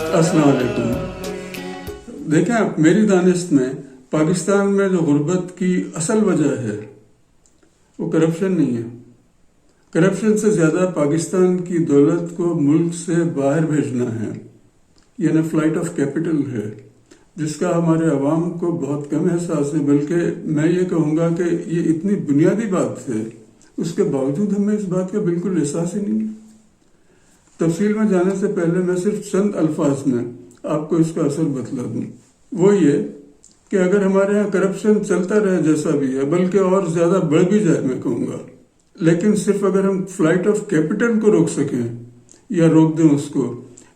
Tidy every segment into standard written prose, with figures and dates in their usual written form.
السلام علیکم. دیکھیں آپ، میری دانست میں پاکستان میں جو غربت کی اصل وجہ ہے وہ کرپشن نہیں ہے. کرپشن سے زیادہ پاکستان کی دولت کو ملک سے باہر بھیجنا ہے، یعنی فلائٹ آف کیپٹل ہے، جس کا ہمارے عوام کو بہت کم احساس ہے. بلکہ میں یہ کہوں گا کہ یہ اتنی بنیادی بات ہے، اس کے باوجود ہمیں اس بات کا بالکل احساس ہی نہیں. تفصیل میں جانے سے پہلے میں صرف چند الفاظ میں آپ کو اس کا اثر بتلا دوں. وہ یہ کہ اگر ہمارے یہاں کرپشن چلتا رہے جیسا بھی ہے، بلکہ اور زیادہ بڑھ بھی جائے، میں کہوں گا، لیکن صرف اگر ہم فلائٹ آف کیپٹل کو روک سکیں یا روک دیں اس کو،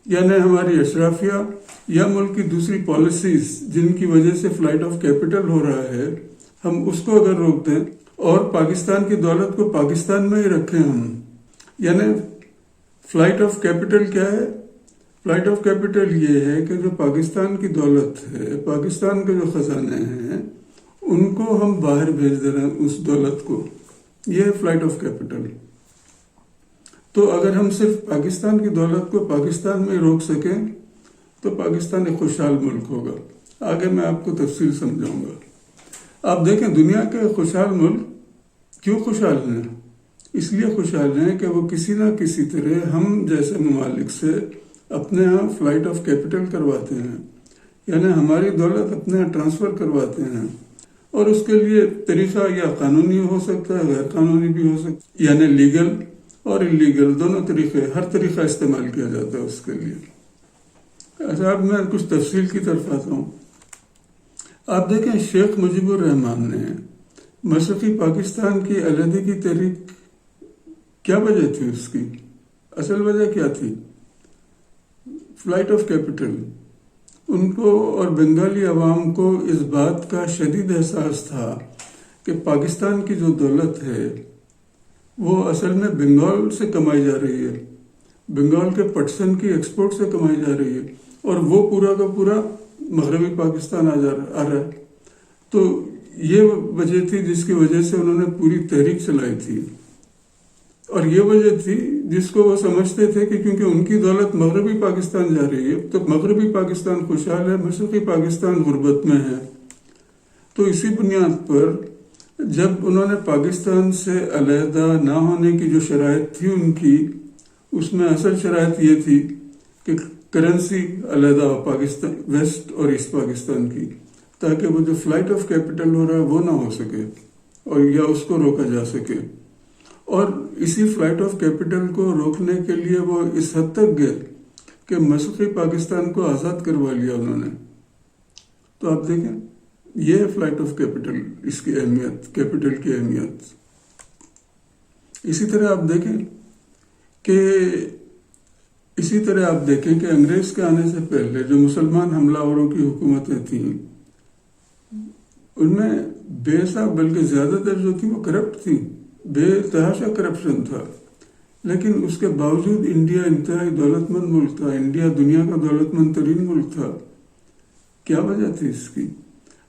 یعنی ہماری اشرافیہ یا ملک کی دوسری پالیسیز جن کی وجہ سے فلائٹ آف کیپٹل ہو رہا ہے، ہم اس کو اگر روک دیں اور پاکستان کی دولت کو پاکستان میں ہی رکھیں ہم. یعنی فلائٹ آف کیپٹل کیا ہے؟ فلائٹ آف کیپٹل یہ ہے کہ جو پاکستان کی دولت ہے، پاکستان کے جو خزانے ہیں، ان کو ہم باہر بھیج دے رہے ہیں، اس دولت کو. یہ ہے فلائٹ آف کیپٹل. تو اگر ہم صرف پاکستان کی دولت کو پاکستان میں روک سکیں تو پاکستان ایک خوشحال ملک ہوگا. آگے میں آپ کو تفصیل سمجھاؤں گا. آپ دیکھیں، دنیا کے خوشحال ملک کیوں خوشحال ہیں؟ اس لیے خوشحال ہیں کہ وہ کسی نہ کسی طرح ہم جیسے ممالک سے اپنے ہاں فلائٹ آف کیپٹل کرواتے ہیں، یعنی ہماری دولت اپنے ہاں ٹرانسفر کرواتے ہیں. اور اس کے لیے طریقہ یا قانونی ہو سکتا ہے، غیر قانونی بھی ہو سکتا ہے، یعنی لیگل اور انلیگل دونوں طریقے، ہر طریقہ استعمال کیا جاتا ہے اس کے لیے. اچھا، اب میں کچھ تفصیل کی طرف آتا ہوں. آپ دیکھیں، شیخ مجیب الرحمان نے مشرقی پاکستان کی علیحدگی کی تحریک، کیا وجہ تھی اس کی؟ اصل وجہ کیا تھی؟ Flight of capital. ان کو اور بنگالی عوام کو اس بات کا شدید احساس تھا کہ پاکستان کی جو دولت ہے وہ اصل میں بنگال سے کمائی جا رہی ہے، بنگال کے پٹسن کی ایکسپورٹ سے کمائی جا رہی ہے، اور وہ پورا کا پورا مغربی پاکستان آ رہا ہے. تو یہ وجہ تھی جس کی وجہ سے انہوں نے پوری تحریک چلائی تھی. اور یہ وجہ تھی جس کو وہ سمجھتے تھے کہ کیونکہ ان کی دولت مغربی پاکستان جا رہی ہے تو مغربی پاکستان خوشحال ہے، مشرقی پاکستان غربت میں ہے. تو اسی بنیاد پر جب انہوں نے پاکستان سے علیحدہ نہ ہونے کی جو شرائط تھی ان کی، اس میں اصل شرائط یہ تھی کہ کرنسی علیحدہ ہو پاکستان، ویسٹ اور ایسٹ پاکستان کی، تاکہ وہ جو فلائٹ آف کیپٹل ہو رہا ہے وہ نہ ہو سکے اور یا اس کو روکا جا سکے. اور اسی فلائٹ آف کیپٹل کو روکنے کے لیے وہ اس حد تک گئے کہ مشرقی پاکستان کو آزاد کروا لیا انہوں نے. تو آپ دیکھیں، یہ ہے فلائٹ آف کیپٹل، اس کی اہمیت، کیپٹل کی اہمیت. اسی طرح آپ دیکھیں کہ انگریز کے آنے سے پہلے جو مسلمان حملہ آوروں کی حکومتیں تھیں، ان میں بے حساب بلکہ زیادہ تر جو تھی وہ کرپٹ تھی، بے تحاشا کرپشن تھا. لیکن اس کے باوجود انڈیا انتہائی دولت مند ملک تھا، انڈیا دنیا کا دولت مند ترین ملک تھا. کیا وجہ تھی اس کی؟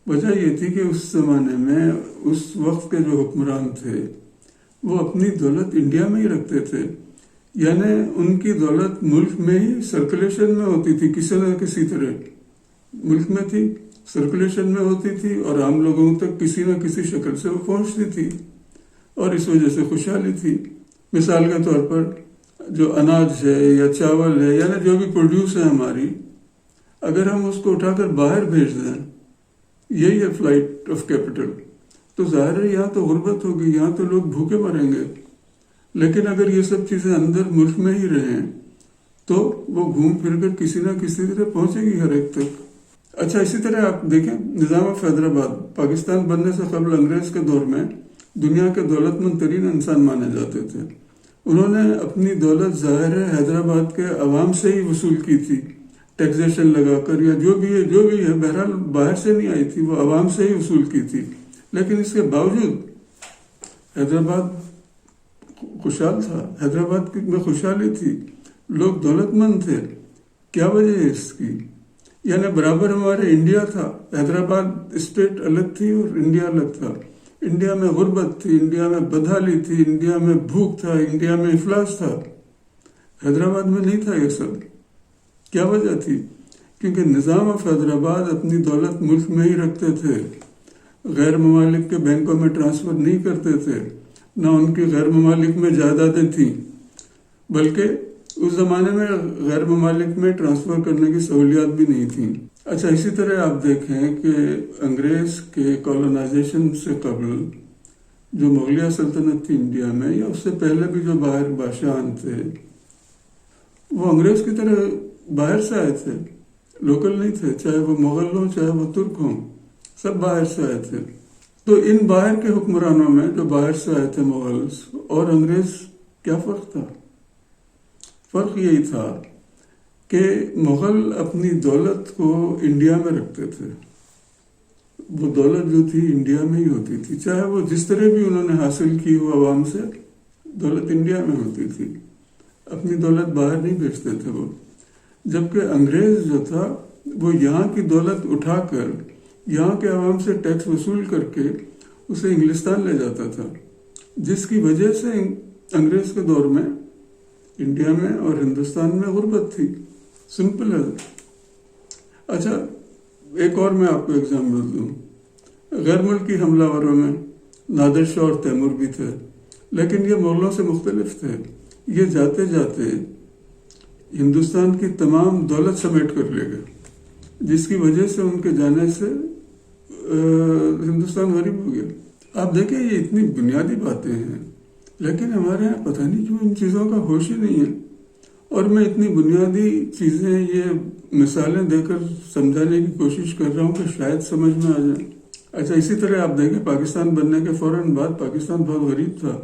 وجہ یہ تھی کہ اس زمانے میں اس وقت کے جو حکمران تھے وہ اپنی دولت انڈیا میں ہی رکھتے تھے، یعنی ان کی دولت ملک میں ہی سرکولیشن میں ہوتی تھی، کسی نہ کسی طرح ملک میں تھی، سرکولیشن میں ہوتی تھی، اور عام لوگوں تک کسی نہ کسی شکل سے وہ پہنچتی تھی، اور اس وجہ سے خوشحالی تھی. مثال کے طور پر جو اناج ہے یا چاول ہے، یعنی جو بھی پروڈیوس ہے ہماری، اگر ہم اس کو اٹھا کر باہر بھیج دیں، یہی ہے فلائٹ آف کیپٹل، تو ظاہر ہے یہاں تو غربت ہوگی، یہاں تو لوگ بھوکے مریں گے. لیکن اگر یہ سب چیزیں اندر ملک میں ہی رہیں تو وہ گھوم پھر کر کسی نہ کسی طرح پہنچے گی ہر ایک تک. اچھا، اسی طرح آپ دیکھیں، نظام آف حیدرآباد پاکستان بننے سے قبل انگریز کے دور میں دنیا کے دولت مند ترین انسان مانے جاتے تھے. انہوں نے اپنی دولت ظاہر ہے حیدرآباد کے عوام سے ہی وصول کی تھی، ٹیکسیشن لگا کر یا جو بھی ہے، بہرحال باہر سے نہیں آئی تھی، وہ عوام سے ہی وصول کی تھی. لیکن اس کے باوجود حیدرآباد خوشحال تھا، حیدرآباد میں خوشحالی تھی، لوگ دولت مند تھے. کیا وجہ ہے اس کی؟ یعنی برابر ہمارے انڈیا تھا، حیدرآباد اسٹیٹ الگ تھی اور انڈیا الگ تھا. انڈیا میں غربت تھی، انڈیا میں بدحالی تھی، انڈیا میں بھوک تھا، انڈیا میں افلاس تھا. حیدرآباد میں نہیں تھا یہ سب. کیا وجہ تھی؟ کیونکہ نظام آف حیدرآباد اپنی دولت ملک میں ہی رکھتے تھے، غیر ممالک کے بینکوں میں ٹرانسفر نہیں کرتے تھے، نہ ان کی غیر ممالک میں جائیدادیں تھیں، بلکہ اس زمانے میں غیر ممالک میں ٹرانسفر کرنے کی سہولیات بھی نہیں تھیں۔ اچھا، اسی طرح آپ دیکھیں کہ انگریز کے کولونائزیشن سے قبل جو مغلیہ سلطنت تھی انڈیا میں، یا اس سے پہلے بھی جو باہر بادشاہان تھے، وہ انگریز کی طرح باہر سے آئے تھے، لوکل نہیں تھے، چاہے وہ مغل ہوں چاہے وہ ترک ہوں، سب باہر سے آئے تھے۔ تو ان باہر کے حکمرانوں میں جو باہر سے آئے تھے مغلز اور انگریز، کیا فرق تھا؟ فرق یہی تھا کہ مغل اپنی دولت کو انڈیا میں رکھتے تھے، وہ دولت جو تھی انڈیا میں ہی ہوتی تھی، چاہے وہ جس طرح بھی انہوں نے حاصل کی وہ عوام سے، دولت انڈیا میں ہوتی تھی، اپنی دولت باہر نہیں بھیجتے تھے وہ۔ جبکہ انگریز جو تھا وہ یہاں کی دولت اٹھا کر یہاں کے عوام سے ٹیکس وصول کر کے اسے انگلستان لے جاتا تھا، جس کی وجہ سے انگریز کے دور میں انڈیا میں اور ہندوستان میں غربت تھی، سمپل ہے۔ اچھا، ایک اور میں آپ کو ایگزامپل دوں، غیر ملکی حملہ وروں میں نادر شاہ اور تیمور بھی تھے، لیکن یہ مغلوں سے مختلف تھے۔ یہ جاتے جاتے ہندوستان کی تمام دولت سمیٹ کر لے گئے، جس کی وجہ سے ان کے جانے سے ہندوستان غریب ہو گیا۔ آپ دیکھیں، یہ اتنی بنیادی باتیں ہیں، لیکن ہمارے یہاں پتہ نہیں کیوں ان چیزوں کا ہوش ہی نہیں ہے، اور میں اتنی بنیادی چیزیں یہ مثالیں دے کر سمجھانے کی کوشش کر رہا ہوں کہ شاید سمجھ میں آ جائیں۔ اچھا، اسی طرح آپ دیکھیں، پاکستان بننے کے فوراً بعد پاکستان بہت غریب تھا،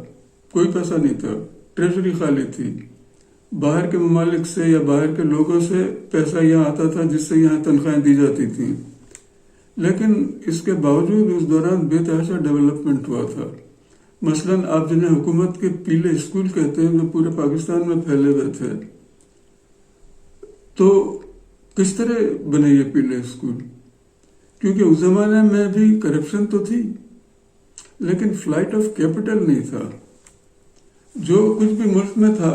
کوئی پیسہ نہیں تھا، ٹریجری خالی تھی، باہر کے ممالک سے یا باہر کے لوگوں سے پیسہ یہاں آتا تھا جس سے یہاں تنخواہیں دی جاتی تھیں، لیکن اس کے باوجود اس دوران بے تحاشا ڈیولپمنٹ ہوا تھا۔ مثلاً آپ جنہیں حکومت کے پیلے اسکول کہتے ہیں، جو پورے پاکستان میں پھیلے ہوئے تھے، تو کس طرح بنے یہ پیلے اسکول؟ کیونکہ اس زمانے میں بھی کرپشن تو تھی، لیکن فلائٹ آف کیپٹل نہیں تھا۔ جو کچھ بھی ملک میں تھا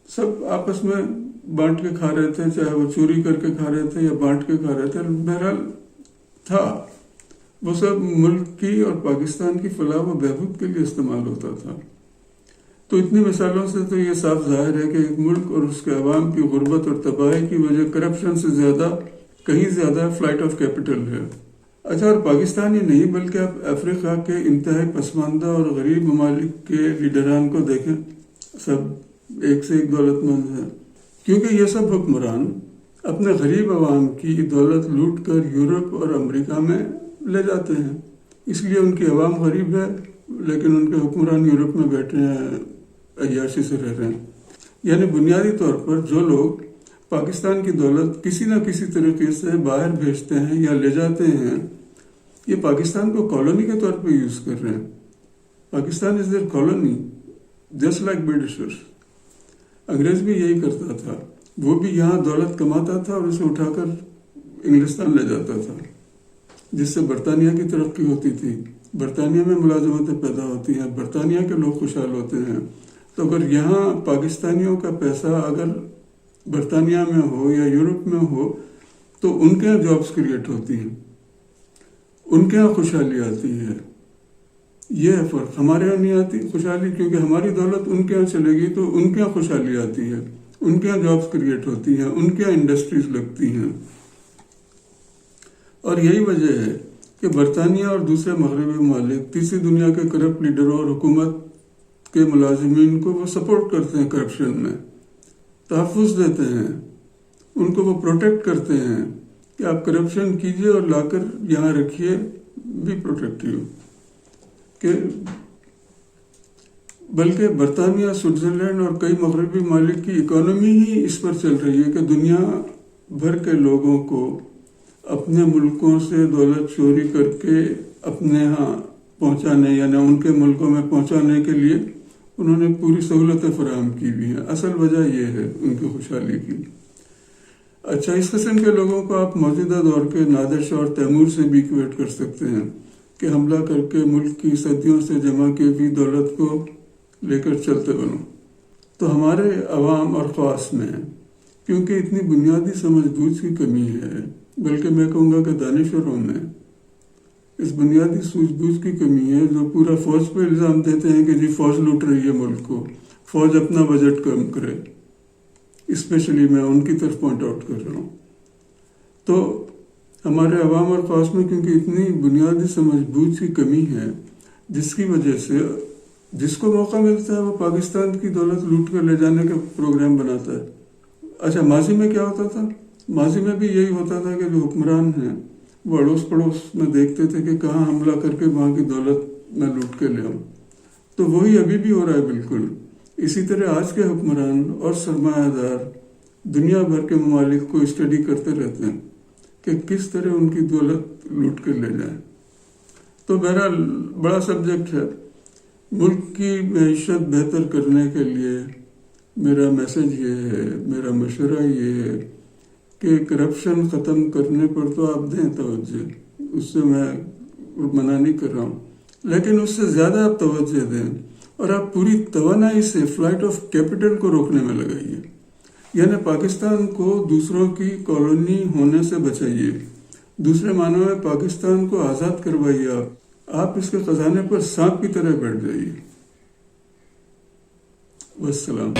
سب آپس میں بانٹ کے کھا رہے تھے، چاہے وہ چوری کر کے کھا رہے تھے یا بانٹ کے کھا رہے تھے، بہرحال تھا وہ سب ملک کی اور پاکستان کی فلاح و بہبود کے لیے استعمال ہوتا تھا۔ تو اتنی مثالوں سے تو یہ صاف ظاہر ہے کہ ایک ملک اور اس کے عوام کی غربت اور تباہی کی وجہ کرپشن سے زیادہ، کہیں زیادہ فلائٹ آف کیپٹل ہے۔ اچھا، اور پاکستان ہی نہیں بلکہ آپ افریقہ کے انتہائی پسماندہ اور غریب ممالک کے لیڈران کو دیکھیں، سب ایک سے ایک دولت مند ہیں، کیونکہ یہ سب حکمران اپنے غریب عوام کی دولت لوٹ کر یورپ اور امریکہ میں لے جاتے ہیں، اس لیے ان کی عوام غریب ہے، لیکن ان کے حکمران یورپ میں بیٹھے ہیں، عیاشی سے رہ رہے ہیں۔ یعنی بنیادی طور پر جو لوگ پاکستان کی دولت کسی نہ کسی طریقے سے باہر بھیجتے ہیں یا لے جاتے ہیں، یہ پاکستان کو کالونی کے طور پہ یوز کر رہے ہیں۔ Pakistan is there colony, just like Britishers. انگریز بھی یہی کرتا تھا، وہ بھی یہاں دولت کماتا تھا اور اسے اٹھا کر انگلستان لے جاتا تھا، جس سے برطانیہ کی ترقی ہوتی تھی، برطانیہ میں ملازمتیں پیدا ہوتی ہیں، برطانیہ کے لوگ خوشحال ہوتے ہیں۔ تو اگر یہاں پاکستانیوں کا پیسہ اگر برطانیہ میں ہو یا یورپ میں ہو تو ان کے یہاں جابز کریٹ ہوتی ہیں، ان کے یہاں خوشحالی آتی ہے۔ یہ ہے فرق، ہمارے یہاں نہیں آتی خوشحالی، کیونکہ ہماری دولت ان کے یہاں چلے گی تو ان کے یہاں خوشحالی آتی ہے، ان کے یہاں جابز کریٹ ہوتی ہیں، ان کے یہاں انڈسٹریز لگتی ہیں۔ اور یہی وجہ ہے کہ برطانیہ اور دوسرے مغربی ممالک تیسری دنیا کے کرپٹ لیڈروں اور حکومت کے ملازمین کو وہ سپورٹ کرتے ہیں، کرپشن میں تحفظ دیتے ہیں، ان کو وہ پروٹیکٹ کرتے ہیں کہ آپ کرپشن کیجئے اور لا کر یہاں رکھیے، بھی پروٹیکٹیو۔ کہ بلکہ برطانیہ، سوئٹزرلینڈ اور کئی مغربی ممالک کی اکانومی ہی اس پر چل رہی ہے کہ دنیا بھر کے لوگوں کو اپنے ملکوں سے دولت چوری کر کے اپنے ہاں پہنچانے، یعنی ان کے ملکوں میں پہنچانے کے لیے انہوں نے پوری سہولتیں فراہم کی ہوئی ہیں۔ اصل وجہ یہ ہے ان کی خوشحالی کی۔ اچھا، اس قسم کے لوگوں کو آپ موجودہ دور کے نادر شاہ اور تیمور سے بھی ایکویٹ کر سکتے ہیں کہ حملہ کر کے ملک کی صدیوں سے جمع کی ہوئی دولت کو لے کر چلتے بنو۔ تو ہمارے عوام اور خواص میں کیونکہ اتنی بنیادی سمجھ بوجھ کی کمی ہے، بلکہ میں کہوں گا کہ دانشوروں میں اس بنیادی سوجھ بوجھ کی کمی ہے، جو پورا فوج پہ الزام دیتے ہیں کہ جی فوج لوٹ رہی ہے ملک کو، فوج اپنا بجٹ کم کرے. اسپیشلی میں ان کی طرف پوائنٹ آؤٹ کر رہا ہوں. تو ہمارے عوام اور خاص میں کیونکہ اتنی بنیادی سمجھ بوجھ کی کمی ہے، جس کی وجہ سے جس کو موقع ملتا ہے وہ پاکستان کی دولت لوٹ کر لے جانے کا پروگرام بناتا ہے. اچھا، ماضی میں کیا ہوتا تھا؟ ماضی میں بھی یہی ہوتا تھا کہ جو حکمران ہیں وہ اڑوس پڑوس میں دیکھتے تھے کہ کہاں حملہ کر کے وہاں کی دولت میں لوٹ کے لے آؤں. تو وہی ابھی بھی ہو رہا ہے بالکل. اسی طرح آج کے حکمران اور سرمایہ دار دنیا بھر کے ممالک کو اسٹڈی کرتے رہتے ہیں کہ کس طرح ان کی دولت لوٹ کر لے جائیں. تو بہرحال بڑا سبجیکٹ ہے. ملک کی معیشت بہتر کرنے کے لیے میرا میسج یہ ہے، میرا مشورہ یہ ہے کہ کرپشن ختم کرنے پر تو آپ دیں توجہ، اس سے میں منع نہیں کر رہا ہوں، لیکن اس سے زیادہ آپ توجہ دیں اور آپ پوری توانائی سے فلائٹ آف کیپٹل کو روکنے میں لگائیے. یعنی پاکستان کو دوسروں کی کالونی ہونے سے بچائیے. دوسرے معنوں میں پاکستان کو آزاد کروائیے. آپ اس کے خزانے پر سانپ کی طرح بیٹھ جائیے. والسلام.